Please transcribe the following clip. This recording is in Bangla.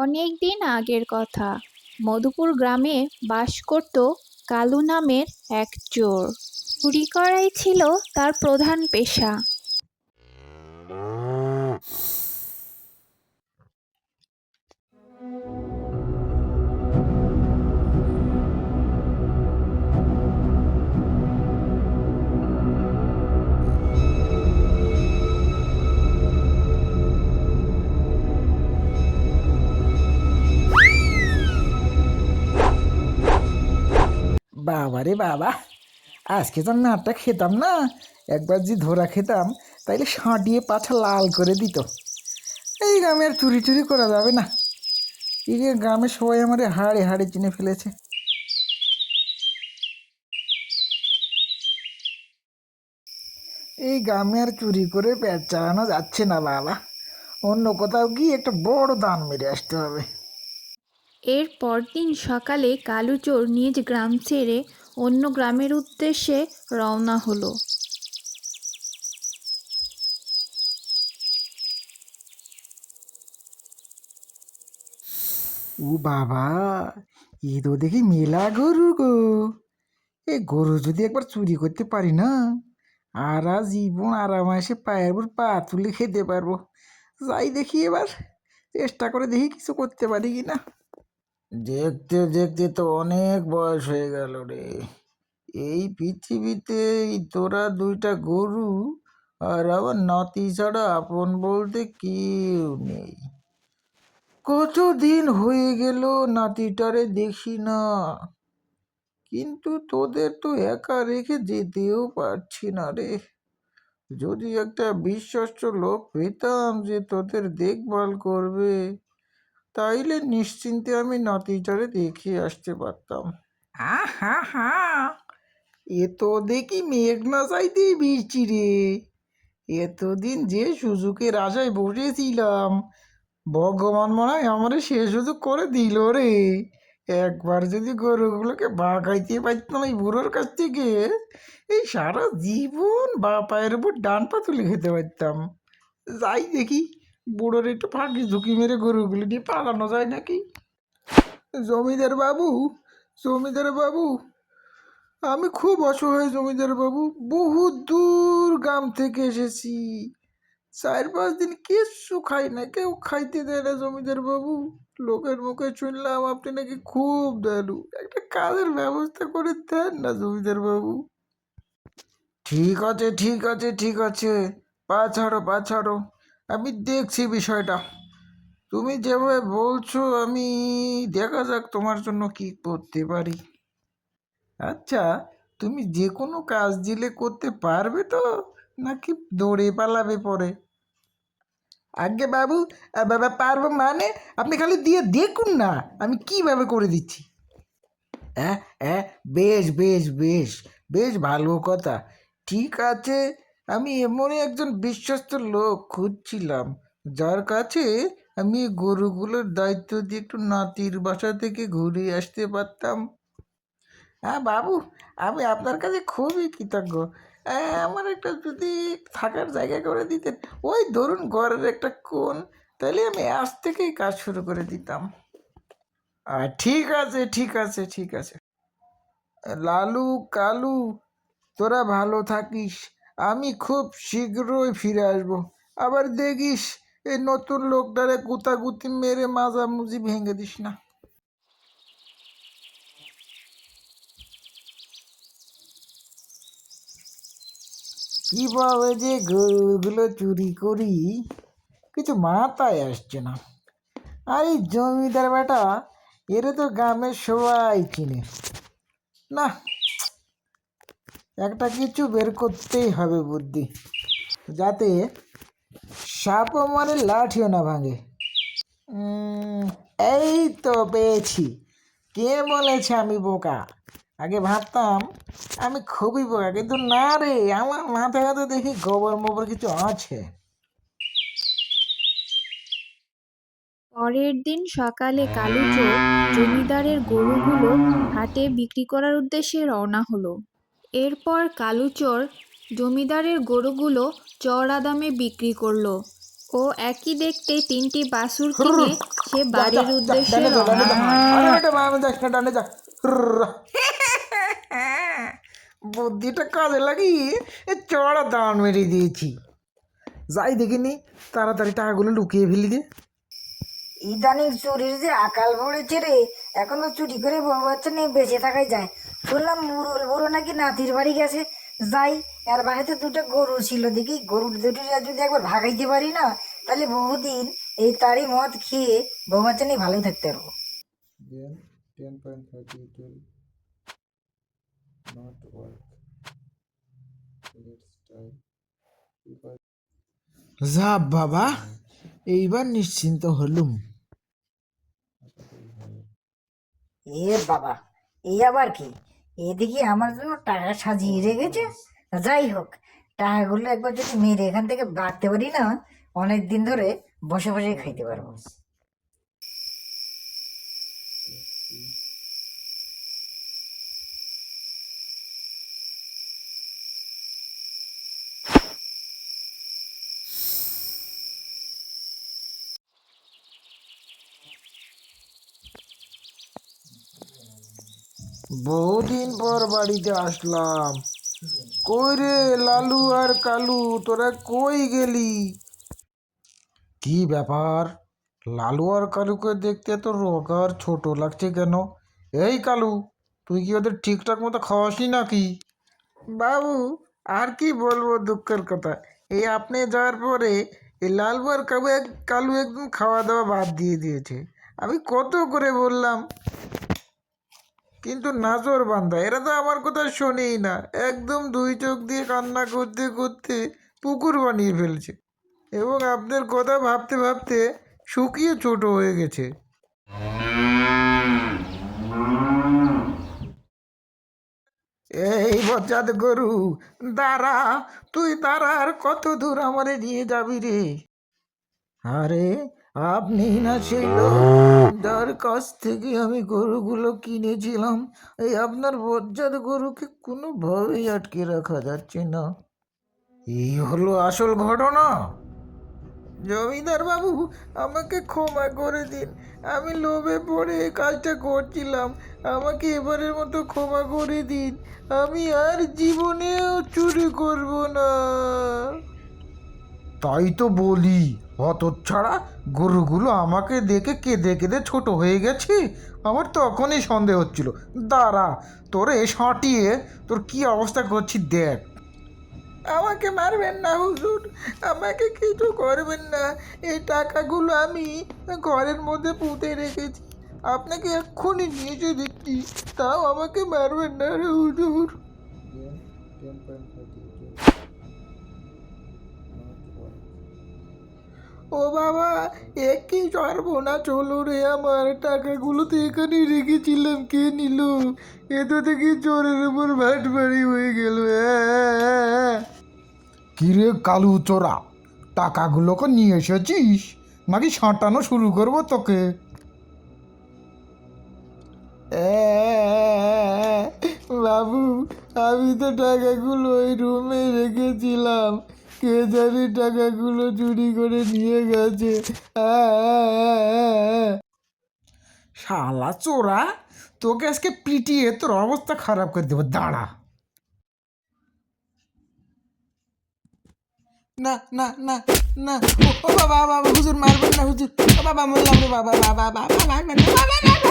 অনেক দিন আগের কথা। মধুপুর গ্রামে বাস করত কালু নামের এক চোর। চুরি করাই ছিল তার প্রধান পেশা। বাবা রে বাবা, আজকে তো নাটটা খেতাম না। একবার যে ধরা খেতাম তাইলে সাঁটিয়ে পাছা লাল করে দিত। এই গ্রামে আর চুরি টুরি করা যাবে না। এই যে গ্রামের সবাই আমার হাড়ে হাড়ে চিনে ফেলেছে। এই গ্রামে আর চুরি করে পেট চালানো যাচ্ছে না বাবা। অন্য কোথাও গিয়ে একটা বড় দান মেরে আসতে হবে। এর পরদিন সকালে কালু চোর নিজ গ্রাম ছেড়ে অন্য গ্রামের উদ্দেশ্যে রওনা হলো। ও বাবা, এ তো দেখি মেলা গরু গো। এই গরু যদি একবার চুরি করতে পারি না, আর জীবন আরামাসে পায়ের উপর পা তুলে খেতে পারবো। যাই দেখি এবার, চেষ্টা করে দেখি কিছু করতে পারি কি না। দেখতে দেখতে তো অনেক বয়স হয়ে গেল রে। এই পৃথিবীতে এই তোরা দুইটা গরু আর আমার নাতি ছাড়া আপন বলতে কেউ নেই। কতদিন হয়ে গেল নাতিটারে দেখি না, কিন্তু তোদের তো একা রেখে যেতেও পারছি না রে। যদি একটা বিশ্বস্ত লোক পেতাম যে তোদের দেখভাল করবে, তাইলে নিশ্চিন্তে আমি নাতিটারে দেখে আসতে পারতাম। হা হা, এ তো দেখি মেঘ না চাইতেই বৃষ্টি রে। এতদিন যে সুযোগের আশায় বসেছিলাম, ভগবান মনে হয় আমারে সে সুযোগ করে দিল রে। একবার যদি গরুগুলোকে বাগাইতে পারতাম এই বুড়োর কাছ থেকে, এই সারা জীবন পায়ের উপর ডান পা তুলে খেতে পারতাম। যাই দেখি, বুড়োর একটু ফাঁকি ঝুঁকি মেরে গরুগুলো নিয়ে পালানো যায় নাকি। জমিদার বাবু, জমিদার বাবু, আমি খুব অসহায় জমিদার বাবু। বহু দূর গ্রাম থেকে এসেছি, 4-5 দিন কিচ্ছু খাই না, কেউ খাইতে দেয় না জমিদার বাবু। লোকের মুখে শুনলাম আপনি নাকি খুব দয়ালু, একটা কাজের ব্যবস্থা করে দেন না জমিদার বাবু। ঠিক আছে ঠিক আছে ঠিক আছে, পা ছাড়ো পা ছাড়ো, আমি দেখছি বিষয়টা। তুমি যেভাবে বলছো, আমি দেখা যাক তোমার জন্য কি করতে পারি। আচ্ছা, তুমি যে কোনো কাজ দিলে করতে পারবে তো, নাকি দৌড়ে পালাবে পরে? আগে বাবু, বাবা পারবো মানে? আপনি খালি দিয়ে দেখুন না আমি কিভাবে করে দিচ্ছি। হ্যাঁ হ্যাঁ, বেশ বেশ বেশ, বেশ ভালো কথা। ঠিক আছে, আমি এমনই একজন বিশ্বস্ত লোক খুঁজছিলাম, যার কাছে আমি এই গরুগুলোর দায়িত্ব দিয়ে একটু নাতির বাসা থেকে ঘুরে আসতে পারতাম। হ্যাঁ বাবু, আমি আপনার কাছে খুবই কৃতজ্ঞ। আমার একটা যদি থাকার জায়গা করে দিতেন, ওই ধরুন ঘরের একটা কোণ, তাহলে আমি আজ থেকেই কাজ শুরু করে দিতাম। ঠিক আছে ঠিক আছে ঠিক আছে। লালু, কালু, তোরা ভালো থাকিস। আমি খুব শীঘ্রই ফিরে আসবো। আবার দেখিস এই নতুন লোকটারে গুতাগুতি মেরে মাজামুজি ভেঙে দিস না। কিভাবে যে গরুগুলো চুরি করি কিছু মাথায় আসছে না। আর এই জমিদার বেটা, এরে তো গ্রামের সবাই চিনে। না, একটা কিছু বের করতেই হবে বুদ্ধি, যাতে সাপও মারে লাঠিও না ভাঙে। এই তো পেয়েছি। কে বলেছে আমি বোকা? আগে ভাবতাম আমি খুবই বোকা, কিন্তু না রে, আমার মাথায় তো দেখি গোবর মোবর কিছু আছে। পরের দিন সকালে কালু চোর জমিদারের গরুগুলো হাটে বিক্রি করার উদ্দেশ্যে রওনা হলো। এরপর কালু চোর জমিদারের গরুগুলো চড়া দামে বিক্রি করলো। ও একই দেখতে তিনটি বাছুর হুরর, কিনে সে যা যা বাড়ির যা, উদ্দেশ্যে ডানে যা ডানে রওনা যা। হয়। আরে বেটা মামা যাস না, ডানে যা। হুরর। বুদ্ধিটা কাজে লাগিয়ে চড়া দান মেরে দিয়েছি। যাই দেখিনি, তাড়াতাড়ি টাকাগুলো লুকিয়ে ফেলি দে। ইদানিং চুরির যে আকাল পড়েছে রে, এখন তো চুরি করে বউ বাচ্চা নিয়ে বেঁচে থাকাই যায়। শুনলাম মুরুল বড় নাকি নাতির বাড়ি গেছে। যাই, আর বাড়িতে দুটো গরু ছিল, দেখি গরুর দুটো যদি একবার ভাগাইতে পারি না, তাহলে বহুদিন এই তাড়ি মদ খেয়ে বউ বাচ্চা নিয়ে ভালোই থাকতে পারবো। যা বাবা, এইবার নিশ্চিন্ত হলুম। এ বাবা, এই আবার কি? এদিকে আমার জন্য টাকা সাজিয়ে রেখেছে। যাই হোক, টাকাগুলো একবার যদি মেরে এখান থেকে বাড়তে পারি না, অনেক দিন ধরে বসে বসে খাইতে পারবো। বহুদিন পর বাড়িতে আসলাম। কই রে লালু আর কালু, তোরা কই গেলি? কি ব্যাপার, লালু আর কালুকে দেখতে তো রোগা আর ছোট লাগছে কেন? এই কালু, তুই কি ওদের ঠিকঠাক মতো খাওয়াসনি নাকি? বাবু, আর কি বলবো দুঃখের কথা, এই আপনি যাওয়ার পরে এই লালু আর কালু একদম খাওয়া দাওয়া বাদ দিয়ে দিয়েছে। আমি কত করে বললাম, কিন্তু নাজর বান্দা, এরা তো আমার কথা শোনেই না। একদম দুই চোখ দিয়ে কান্না করতে করতে পুকুর বানিয়ে ফেলছে, এবং আপনার কথা ভাবতে ভাবতে শুকিয়ে ছোট হয়ে গেছে। এই বজ্জাত গরু, দাঁড়া, তুই দাঁড়া, আর কত দূর আমারে নিয়ে যাবি রে? আরে, আপনি না সেই লোক যার কাছ থেকে আমি গরুগুলো কিনেছিলাম? এই আপনার বজ্জাত গরুকে কোনোভাবেই আটকে রাখা যাচ্ছে না। এই হলো আসল ঘটনা। জমিদার বাবু, আমাকে ক্ষমা করে দিন, আমি লোভে পড়ে এই কাজটা করছিলাম। আমাকে এবারের মতো ক্ষমা করে দিন, আমি আর জীবনেও চুরি করব না। তাই তো বলি, হতচ্ছাড়া, গরুগুলো আমাকে দেখে কেঁদে কেঁদে ছোট হয়ে গেছে। আমার তখনই সন্দেহ হচ্ছিল। দাঁড়া, তোরে সাঁটিয়ে তোর কি অবস্থা করছি দেখ। আমাকে মারবেন না হুজুর, আমাকে কিছু করবেন না। এই টাকাগুলো আমি ঘরের মধ্যে পুঁতে রেখেছি, আপনাকে এক্ষুনি নিয়ে এসে দিচ্ছি, তাও আমাকে মারবেন না রে হুজুর। ও বাবা, এ কি সর্বনাশ হলো রে আমার! টাকাগুলো তো এখানেই রেখেছিলাম, কে নিল? এ তো দেখি চোরের উপর ভাট ভারী হয়ে গেল। কিরে কালু চোরা, টাকাগুলোকে নিয়ে এসেছিস নাকি সাঁটানো শুরু করবো তোকে? বাবু, আমি তো টাকাগুলো ওই রুমে রেখেছিলাম, কে জানি টাকাগুলো চুরি করে নিয়ে গেছে। শালা চোরা, তোকে আজকে পিটিয়ে তোর অবস্থা খারাপ করে দেবো, দাঁড়া। না না না না, ও বাবা বাবা, হুজুর মারবেন না হুজুর, ও বাবা, বললাম রে বাবা, বাবা বাবা, মারবেন না বাবা, বাবা।